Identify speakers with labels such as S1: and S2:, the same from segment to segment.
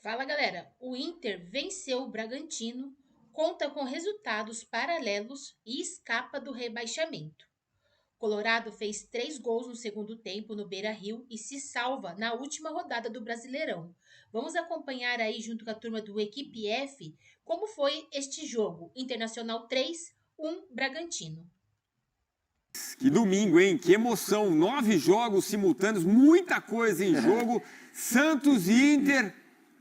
S1: Fala galera, o Inter venceu o Bragantino, conta com resultados paralelos e escapa do rebaixamento. Colorado fez 3 gols no segundo tempo no Beira-Rio e se salva na última rodada do Brasileirão. Vamos acompanhar aí junto com a turma do Equipe F como foi este jogo. Internacional 3, 1 Bragantino.
S2: Que domingo, hein? Que emoção! 9 jogos simultâneos, muita coisa em jogo. Santos e Inter,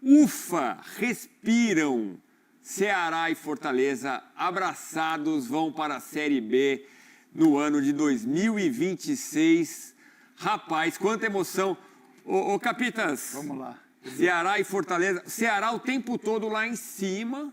S2: ufa, respiram. Ceará e Fortaleza, abraçados, vão para a Série B no ano de 2026. Rapaz, quanta emoção! Ô Capitas,
S3: Vamos lá.
S2: Ceará e Fortaleza, Ceará o tempo todo lá em cima.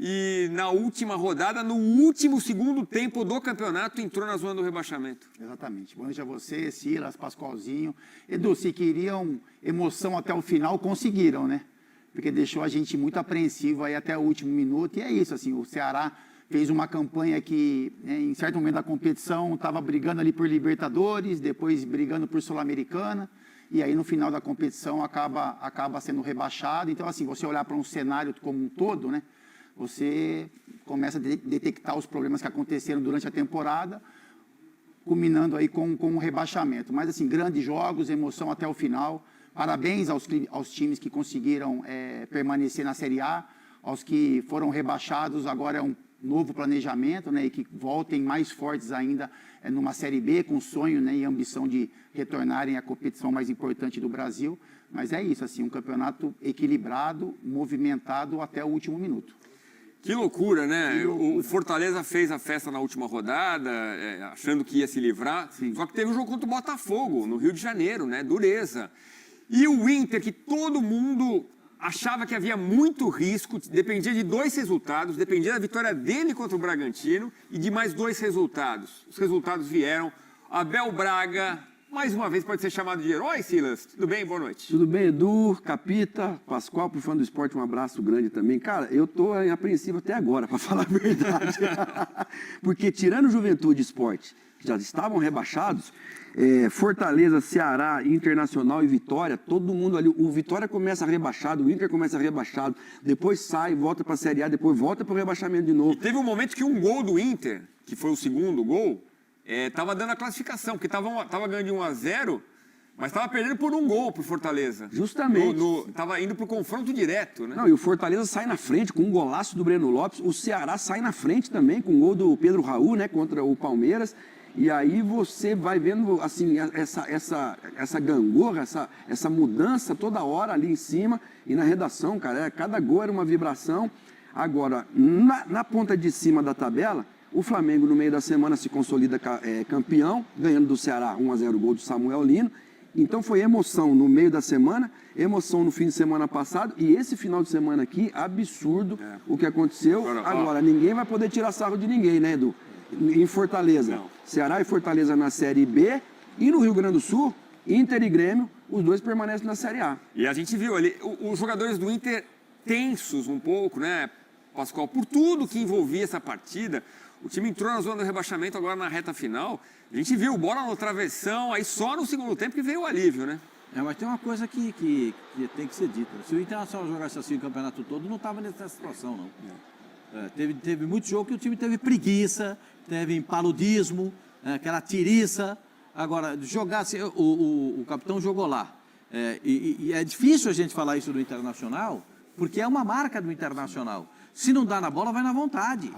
S2: E na última rodada, no último segundo tempo do campeonato, entrou na zona do rebaixamento.
S3: Exatamente. Boa noite a você, Silas, Pascoalzinho. Edu, se queriam emoção até o final, conseguiram, né? Porque deixou a gente muito apreensivo aí até o último minuto. E é isso, assim, o Ceará fez uma campanha que, em certo momento da competição, estava brigando ali por Libertadores, depois brigando por Sul-Americana. E aí, no final da competição, acaba sendo rebaixado. Então, assim, você olhar para um cenário como um todo, né? Você começa a detectar os problemas que aconteceram durante a temporada, culminando aí com o rebaixamento. Mas, assim, grandes jogos, emoção até o final. Parabéns aos times que conseguiram permanecer na Série A, aos que foram rebaixados, agora é um novo planejamento, né, e que voltem mais fortes ainda numa Série B, com sonho, né, e ambição de retornarem à competição mais importante do Brasil. Mas é isso, assim, um campeonato equilibrado, movimentado até o último minuto.
S2: Que loucura, né? O Fortaleza fez a festa na última rodada, achando que ia se livrar. Sim. Só que teve um jogo contra o Botafogo, no Rio de Janeiro, né? Dureza. E o Inter, que todo mundo achava que havia muito risco, dependia de 2 resultados, dependia da vitória dele contra o Bragantino e de mais 2 resultados. Os resultados vieram. Abel Braga, mais uma vez, pode ser chamado de herói, Silas? Tudo bem? Boa noite.
S4: Tudo bem, Edu, Capita, Pascoal, pro fã do esporte, um abraço grande também. Cara, eu tô apreensivo até agora, para falar a verdade. Porque tirando Juventude e Esporte, que já estavam rebaixados, Fortaleza, Ceará, Internacional e Vitória, todo mundo ali, o Vitória começa rebaixado, o Inter começa rebaixado, depois sai, volta para a Série A, depois volta para o rebaixamento de novo.
S2: E teve um momento que um gol do Inter, que foi o segundo gol, estava dando a classificação, porque estava ganhando de 1-0, mas estava perdendo por 1 gol para o Fortaleza.
S4: Justamente.
S2: Estava indo para o confronto direto, né?
S4: Não, e o Fortaleza sai na frente com um golaço do Breno Lopes, o Ceará sai na frente também com o gol do Pedro Raul, né, contra o Palmeiras. E aí você vai vendo assim, essa gangorra, essa mudança toda hora ali em cima e na redação, cara, cada gol era uma vibração. Agora, na ponta de cima da tabela, o Flamengo no meio da semana se consolida campeão, ganhando do Ceará 1-0 gol do Samuel Lino. Então foi emoção no meio da semana, emoção no fim de semana passado e esse final de semana aqui, absurdo o que aconteceu. Agora, ninguém vai poder tirar sarro de ninguém, né, Edu? Em Fortaleza, não. Ceará e Fortaleza na Série B e no Rio Grande do Sul, Inter e Grêmio, os dois permanecem na Série A.
S2: E a gente viu ali, os jogadores do Inter tensos um pouco, né, Pascoal, por tudo que envolvia essa partida. O time entrou na zona do rebaixamento agora na reta final. A gente viu bola no travessão, aí só no segundo tempo que veio o alívio, né?
S5: Mas tem uma coisa que tem que ser dita. Se o Internacional jogasse assim o campeonato todo, não estava nessa situação, não. Teve muito jogo que o time teve preguiça, teve impaludismo, aquela tiriça. Agora, jogar assim, o capitão jogou lá. E é difícil a gente falar isso do Internacional, porque é uma marca do Internacional. Se não dá na bola, vai na vontade.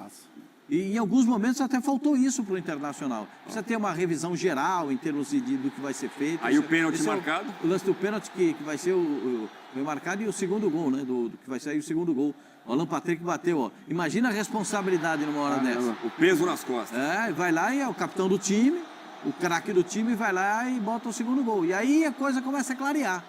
S5: E em alguns momentos até faltou isso para o Internacional. Precisa ter uma revisão geral em termos do que vai ser feito.
S2: Aí o pênalti marcado?
S5: O lance do pênalti que vai ser o marcado e o segundo gol, né? Que vai sair o segundo gol. O Alan Patrick bateu, ó. Imagina a responsabilidade numa hora dessa.
S2: O peso nas costas.
S5: Vai lá e é o capitão do time, o craque do time, vai lá e bota o segundo gol. E aí a coisa começa a clarear.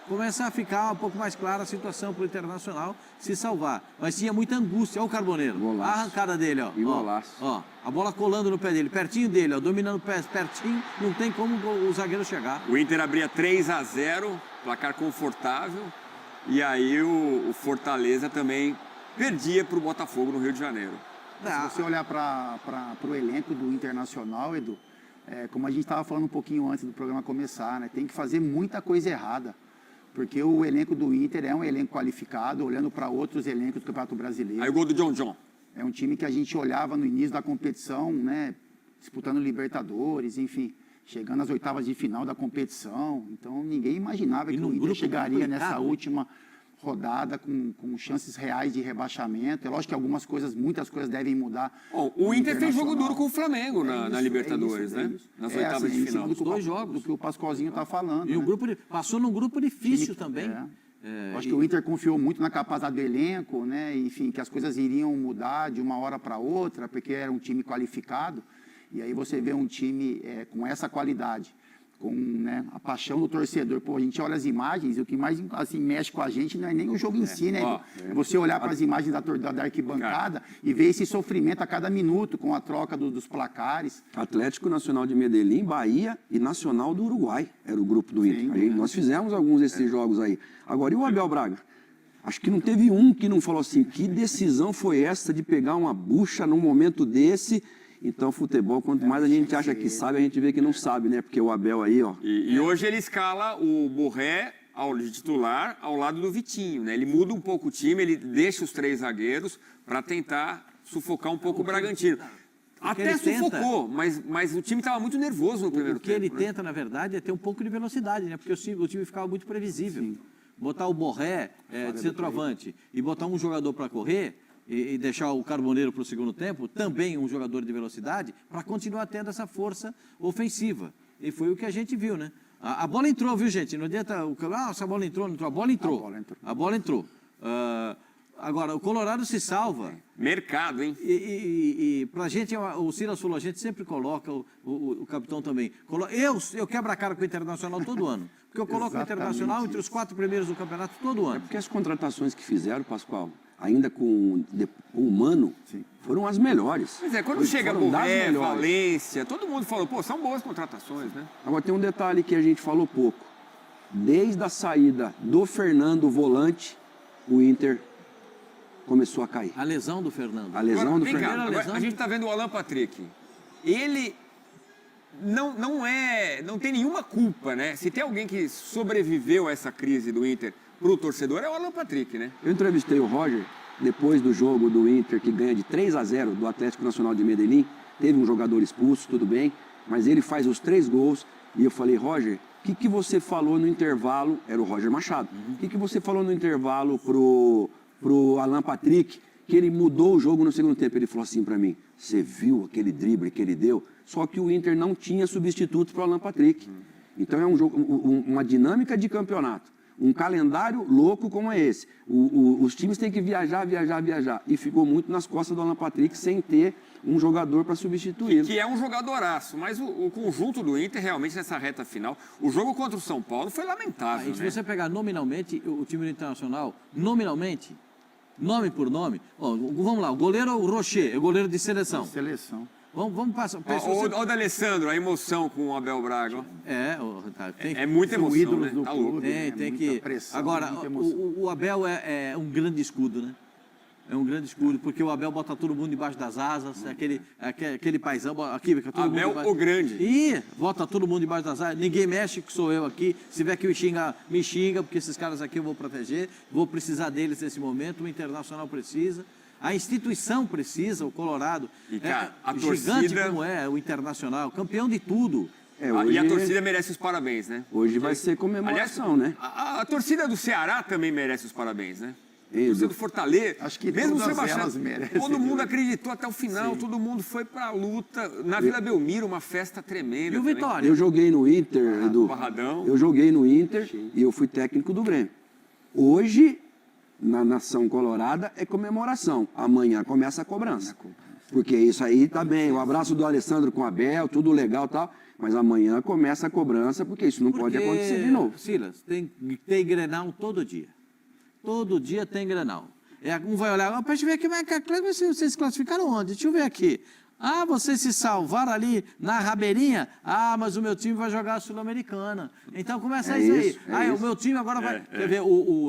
S5: Começa a ficar um pouco mais clara a situação para o Internacional se salvar. Mas tinha muita angústia. Olha o Carboneiro.
S4: Golaço.
S5: A arrancada dele, ó.
S4: Golaço.
S5: A bola colando no pé dele, pertinho dele, ó, dominando o pé, pertinho. Não tem como o zagueiro chegar.
S2: O Inter abria 3-0, placar confortável. E aí o Fortaleza também perdia para o Botafogo no Rio de Janeiro.
S3: Se você olhar para o elenco do Internacional, Edu, como a gente estava falando um pouquinho antes do programa começar, né, tem que fazer muita coisa errada. porque o elenco do Inter é um elenco qualificado, olhando para outros elencos do Campeonato Brasileiro.
S2: Aí o gol do John John.
S3: É um time que a gente olhava no início da competição, né, disputando Libertadores, enfim, chegando às oitavas de final da competição. Então, ninguém imaginava que o Inter chegaria nessa última rodada com chances reais de rebaixamento. É lógico que muitas coisas devem mudar.
S2: Bom, o Inter fez jogo duro com o Flamengo na Libertadores, né? Nas oitavas de final.
S3: Os 2 jogos. Do que o Pascoalzinho está falando.
S5: E o grupo passou num grupo difícil também.
S3: Acho que o Inter confiou muito na capacidade do elenco, né? Enfim, que as coisas iriam mudar de uma hora para outra, porque era um time qualificado. E aí você vê um time com essa qualidade, com, né, a paixão do torcedor. Pô, a gente olha as imagens e o que mais assim, mexe com a gente não é nem o jogo em si, né? É você olhar para as imagens da arquibancada e ver esse sofrimento a cada minuto com a troca dos placares.
S4: Atlético Nacional de Medellín, Bahia e Nacional do Uruguai era o grupo do Inter. Aí nós fizemos alguns desses jogos aí. Agora, e o Abel Braga? Acho que não teve um que não falou assim, que decisão foi essa de pegar uma bucha num momento desse. Então, futebol, quanto mais a gente acha que sabe, a gente vê que não sabe, né? Porque o Abel aí, ó...
S2: E hoje ele escala o Borré de titular ao lado do Vitinho, né? Ele muda um pouco o time, ele deixa os 3 zagueiros para tentar sufocar um pouco o Bragantino. Até sufocou, mas o time estava muito nervoso no primeiro tempo.
S5: O que ele tenta, na verdade, é ter um pouco de velocidade, né? Porque o time ficava muito previsível. Sim. Botar o Borré de centroavante e botar um jogador para correr... E deixar o Carboneiro para o segundo tempo, também um jogador de velocidade, para continuar tendo essa força ofensiva. E foi o que a gente viu, né? A bola entrou, viu, gente? Não adianta... essa bola entrou, não entrou. A bola entrou. A bola entrou. Agora, o Colorado se salva.
S2: Mercado, hein?
S5: E para a gente, o Silas falou, a gente sempre coloca, o capitão também. Eu quebro a cara com o Internacional todo ano. Porque eu coloco o Internacional entre os 4 primeiros do campeonato todo ano.
S4: É porque as contratações que fizeram, Pascoal, ainda com o Mano, foram as melhores.
S2: Pois é, quando chega Borré, Valência, todo mundo falou, pô, são boas contratações, né?
S4: Agora tem um detalhe que a gente falou pouco. Desde a saída do Fernando Volante, o Inter começou a cair.
S5: A lesão do Fernando.
S4: A lesão
S2: agora,
S4: do Fernando.
S2: Agora, a gente está vendo o Alan Patrick. Ele não tem nenhuma culpa, né? Se tem alguém que sobreviveu a essa crise do Inter para o torcedor, é o Alan Patrick, né?
S4: Eu entrevistei o Roger depois do jogo do Inter, que ganha de 3-0 do Atlético Nacional de Medellín. Teve um jogador expulso, tudo bem, mas ele faz os 3 gols. E eu falei, Roger, o que você falou no intervalo? Era o Roger Machado. O que você falou no intervalo pro Alan Patrick, que ele mudou o jogo no segundo tempo? Ele falou assim para mim, você viu aquele drible que ele deu? Só que o Inter não tinha substituto para o Alan Patrick. Então é um jogo, uma dinâmica de campeonato. Um calendário louco como é esse. Os times têm que viajar. E ficou muito nas costas do Alan Patrick sem ter um jogador para substituir.
S2: Que é um jogadoraço, mas o conjunto do Inter realmente nessa reta final, o jogo contra o São Paulo foi lamentável.
S5: Se você pegar nominalmente o time do Internacional, nominalmente, nome por nome, vamos lá, o goleiro é o Rocher, é o goleiro de seleção. Vamos passar.
S2: Olha o D'Alessandro, a emoção com o Abel Braga.
S5: É
S2: muita emoção, né?
S3: Tá louco.
S5: Tem que... Pressão, agora, o Abel é um grande escudo, né? É um grande escudo, porque o Abel bota todo mundo debaixo das asas, aquele paizão aqui, fica todo
S2: Abel
S5: mundo
S2: o grande.
S5: E bota todo mundo debaixo das asas, ninguém mexe, que sou eu aqui. Se tiver que me xinga, porque esses caras aqui eu vou proteger, vou precisar deles nesse momento, o Internacional precisa. A instituição precisa, o Colorado,
S2: e, cara, a
S5: gigante
S2: torcida...
S5: como é o Internacional, campeão de tudo.
S2: Hoje... E a torcida merece os parabéns, né?
S4: Hoje vai ser comemoração, né?
S2: A torcida do Ceará também merece os parabéns, né? A torcida do Fortaleza,
S3: acho que
S2: mesmo
S3: todas
S2: Sebastião,
S3: elas merecem.
S2: todo mundo acreditou até o final, todo mundo foi pra luta. Na Vila Belmiro, uma festa tremenda.
S5: E o Vitória?
S4: Eu joguei no Inter, Edu.
S2: Barradão.
S4: Eu joguei no Inter e eu fui técnico do Grêmio. Hoje... na nação colorada é comemoração. Amanhã começa a cobrança. Porque isso aí tá bem. O abraço do Alessandro com o Abel, tudo legal e tal. Mas amanhã começa a cobrança, porque isso não pode acontecer de novo.
S5: Silas, tem Grenal todo dia. Todo dia tem Grenal. Um vai olhar, para a gente ver aqui, mas vocês se classificaram onde? Deixa eu ver aqui. Vocês se salvaram ali na Rabeirinha? Mas o meu time vai jogar a Sul-Americana. Então começa isso aí. O meu time agora vai... Quer ver,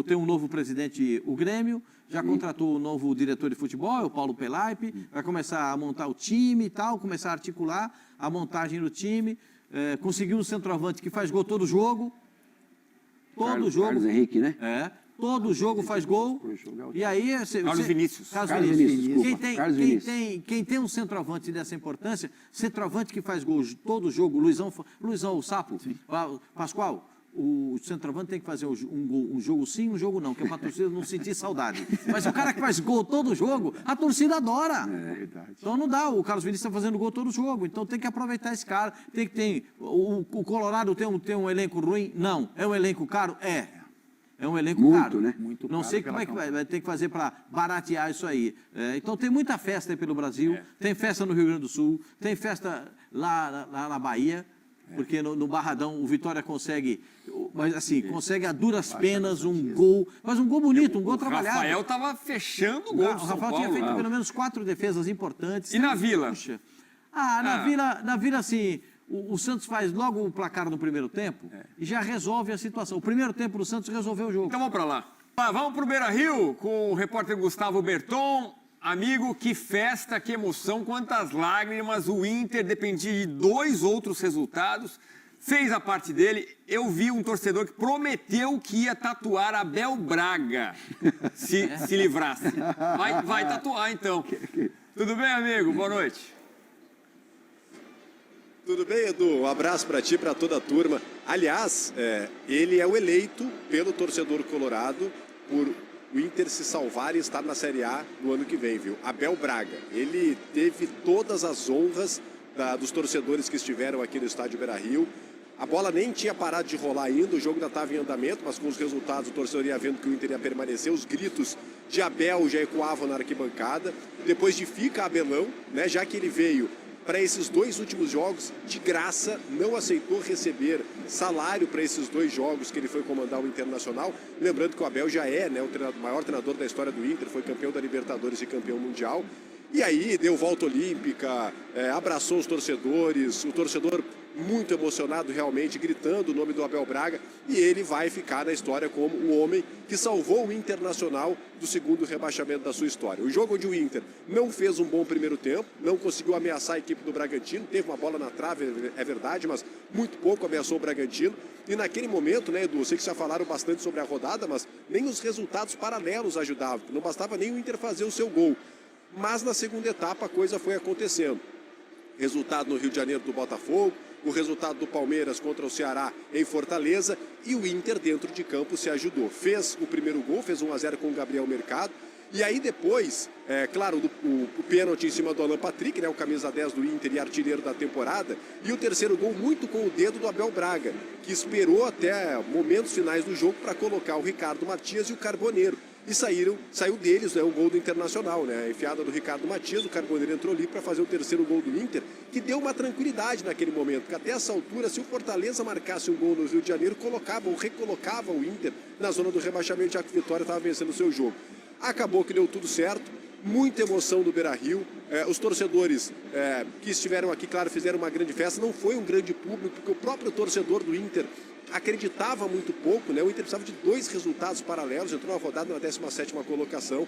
S5: tem um novo presidente, o Grêmio, já contratou um novo diretor de futebol, o Paulo Pelaipe, vai começar a montar o time e tal, começar a articular a montagem do time, conseguiu um centroavante que faz gol todo jogo. Todo jogo.
S4: Carlos Henrique, né?
S5: Todo jogo faz gol. E aí...
S2: Carlos Vinícius.
S4: Carlos Vinícius, desculpa. Carlos Vinícius.
S5: Quem tem um centroavante dessa importância, centroavante que faz gol todo jogo, Luizão o Sapo, Pascoal, o centroavante tem que fazer um jogo sim, um jogo não, que é para a torcida não sentir saudade. Mas o cara que faz gol todo jogo, a torcida adora.
S3: É verdade.
S5: Então não dá, o Carlos Vinícius está fazendo gol todo jogo, então tem que aproveitar esse cara. O Colorado tem um elenco ruim? Não. É um elenco caro? É um elenco
S4: muito,
S5: caro.
S4: Né?
S3: Muito
S5: não
S3: caro
S5: sei como é que vai ter que fazer para baratear isso aí. Então tem muita festa aí pelo Brasil, tem festa no Rio Grande do Sul, tem festa lá na Bahia, porque no Barradão o Vitória consegue, mas assim, consegue a duras penas um gol, mas um gol bonito, um gol trabalhado.
S2: O Rafael estava fechando o gol do São
S5: Rafael
S2: Paulo.
S5: tinha feito pelo menos 4 defesas importantes.
S2: E na Vila?
S5: Puxa. Na Vila, assim, o Santos faz logo o placar no primeiro tempo e já resolve a situação. O primeiro tempo do Santos resolveu o jogo.
S2: Então vamos para lá. Vamos para o Beira-Rio com o repórter Gustavo Berton. Amigo, que festa, que emoção, quantas lágrimas. O Inter dependia de 2 outros resultados, fez a parte dele. Eu vi um torcedor que prometeu que ia tatuar Abel Braga se livrasse. Vai tatuar então. Tudo bem, amigo? Boa noite.
S6: Tudo bem, Edu? Um abraço para ti, para toda a turma. Aliás, ele é o eleito pelo torcedor colorado por o Inter se salvar e estar na Série A no ano que vem, viu? Abel Braga. Ele teve todas as honras dos torcedores que estiveram aqui no estádio Beira-Rio. A bola nem tinha parado de rolar ainda, o jogo ainda estava em andamento, mas com os resultados o torcedor ia vendo que o Inter ia permanecer. Os gritos de Abel já ecoavam na arquibancada. Depois de fica Abelão, né? Já que ele veio para esses 2 últimos jogos, de graça, não aceitou receber salário para esses 2 jogos que ele foi comandar o Internacional. Lembrando que o Abel já é, né, o maior treinador da história do Inter, foi campeão da Libertadores e campeão mundial. E aí deu volta olímpica, abraçou os torcedores, o torcedor muito emocionado realmente, gritando o nome do Abel Braga, e ele vai ficar na história como o homem que salvou o Internacional do 2º rebaixamento da sua história. O jogo onde o Inter não fez um bom primeiro tempo, não conseguiu ameaçar a equipe do Bragantino, teve uma bola na trave, é verdade, mas muito pouco ameaçou o Bragantino, e naquele momento, né, Edu, eu sei que já falaram bastante sobre a rodada, mas nem os resultados paralelos ajudavam, não bastava nem o Inter fazer o seu gol. Mas na segunda etapa a coisa foi acontecendo. Resultado no Rio de Janeiro do Botafogo, o resultado do Palmeiras contra o Ceará em Fortaleza, e o Inter dentro de campo se ajudou. Fez o primeiro gol, fez 1-0 com o Gabriel Mercado, e aí depois, claro, o pênalti em cima do Alan Patrick, né, o camisa 10 do Inter e artilheiro da temporada, e o terceiro gol muito com o dedo do Abel Braga, que esperou até momentos finais do jogo para colocar o Ricardo Matias e o Carboneiro. E saiu deles, né, o gol do Internacional, né, a enfiada do Ricardo Matias, o Carboneiro entrou ali para fazer o terceiro gol do Inter, que deu uma tranquilidade naquele momento, porque até essa altura, se o Fortaleza marcasse um gol no Rio de Janeiro, recolocava o Inter na zona do rebaixamento, já que o Vitória estava vencendo o seu jogo. Acabou que deu tudo certo, muita emoção no Beira-Rio, os torcedores que estiveram aqui, claro, fizeram uma grande festa, não foi um grande público, porque o próprio torcedor do Inter acreditava muito pouco, né? O Inter precisava de 2 resultados paralelos, entrou na rodada na 17ª colocação,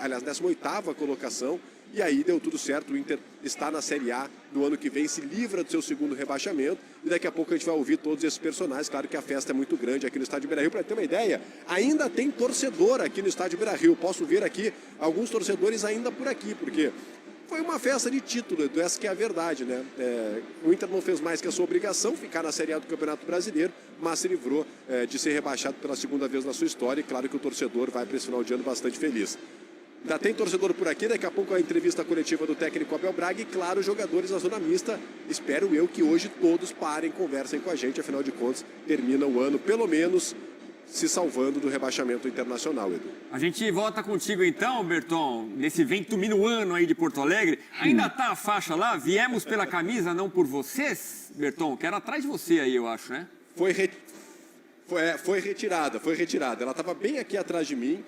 S6: aliás, 18ª colocação, e aí deu tudo certo, o Inter está na Série A no ano que vem, se livra do seu 2º rebaixamento, e daqui a pouco a gente vai ouvir todos esses personagens. Claro que a festa é muito grande aqui no estádio Beira-Rio. Para ter uma ideia, ainda tem torcedor aqui no estádio Beira-Rio, posso ver aqui alguns torcedores ainda por aqui, porque foi uma festa de título, essa que é a verdade, né? O Inter não fez mais que a sua obrigação, ficar na Série A do Campeonato Brasileiro, mas se livrou de ser rebaixado pela 2ª vez na sua história, e claro que o torcedor vai para esse final de ano bastante feliz. Ainda tem torcedor por aqui, daqui a pouco a entrevista coletiva do técnico Abel Braga e, claro, os jogadores na zona mista. Espero eu que hoje todos parem, conversem com a gente, afinal de contas, termina o ano, pelo menos, se salvando do rebaixamento internacional, Edu.
S2: A gente volta contigo então, Berton, nesse vento minuano aí de Porto Alegre. Ainda tá a faixa lá? Viemos pela camisa, não por vocês, Berton? Que era atrás de você aí, eu acho, né?
S6: Foi retirada. Ela estava bem aqui atrás de mim.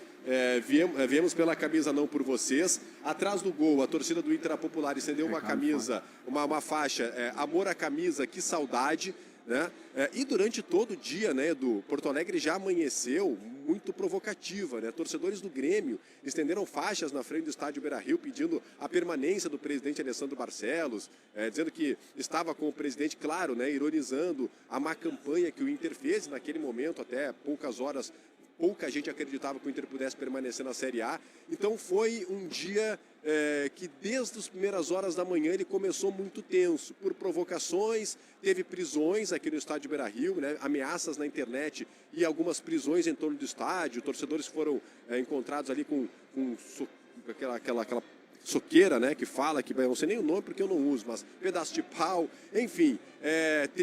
S6: Viemos pela camisa, não por vocês. Atrás do gol, a torcida do Inter Popular estendeu uma camisa, uma faixa, amor à camisa, que saudade. né? E durante todo o dia, né, Edu, Porto Alegre já amanheceu muito provocativa, né? Torcedores do Grêmio estenderam faixas na frente do estádio Beira-Rio pedindo a permanência do presidente Alessandro Barcelos, dizendo que estava com o presidente, claro, né, ironizando a má campanha que o Inter fez naquele momento, até poucas horas. Pouca gente acreditava que o Inter pudesse permanecer na Série A. Então foi um dia que desde as primeiras horas da manhã ele começou muito tenso, por provocações, teve prisões aqui no estádio Beira-Rio, né, ameaças na internet e algumas prisões em torno do estádio. Torcedores foram encontrados ali com aquela soqueira, né, que fala, que eu não sei nem o nome porque eu não uso, mas pedaço de pau, enfim,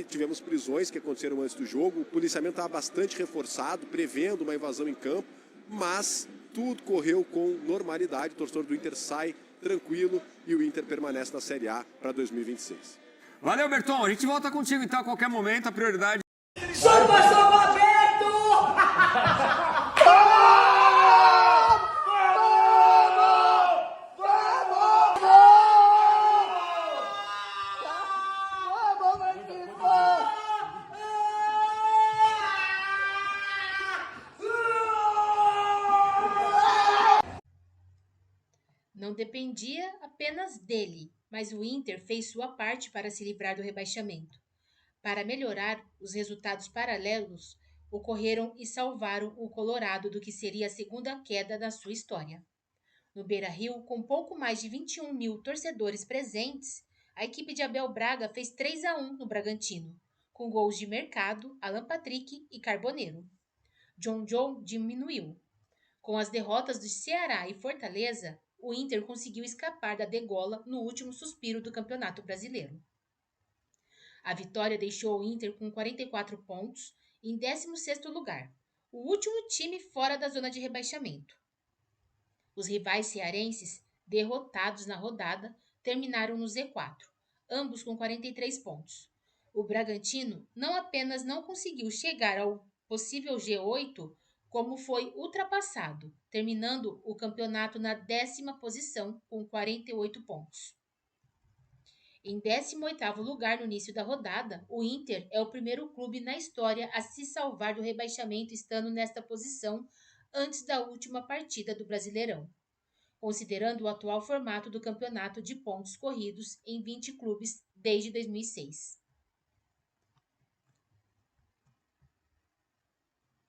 S6: tivemos prisões que aconteceram antes do jogo, o policiamento estava bastante reforçado, prevendo uma invasão em campo, mas tudo correu com normalidade, o torcedor do Inter sai tranquilo e o Inter permanece na Série A para 2026.
S2: Valeu, Berton. A gente volta contigo então a qualquer momento. A prioridade.
S7: Chupa, Beto!
S1: Não dependia apenas dele, mas o Inter fez sua parte para se livrar do rebaixamento. Para melhorar, os resultados paralelos ocorreram e salvaram o Colorado do que seria a segunda queda da sua história. No Beira-Rio, com pouco mais de 21 mil torcedores presentes, a equipe de Abel Braga fez 3-1 no Bragantino, com gols de Mercado, Alan Patrick e Carboneiro. John diminuiu. Com as derrotas do Ceará e Fortaleza, o Inter conseguiu escapar da degola no último suspiro do Campeonato Brasileiro. A vitória deixou o Inter com 44 pontos em 16º lugar, o último time fora da zona de rebaixamento. Os rivais cearenses, derrotados na rodada, terminaram no Z4, ambos com 43 pontos. O Bragantino não apenas não conseguiu chegar ao possível G8, como foi ultrapassado, terminando o campeonato na 10ª posição com 48 pontos. Em 18º lugar no início da rodada, o Inter é o primeiro clube na história a se salvar do rebaixamento estando nesta posição antes da última partida do Brasileirão, considerando o atual formato do campeonato de pontos corridos em 20 clubes desde 2006.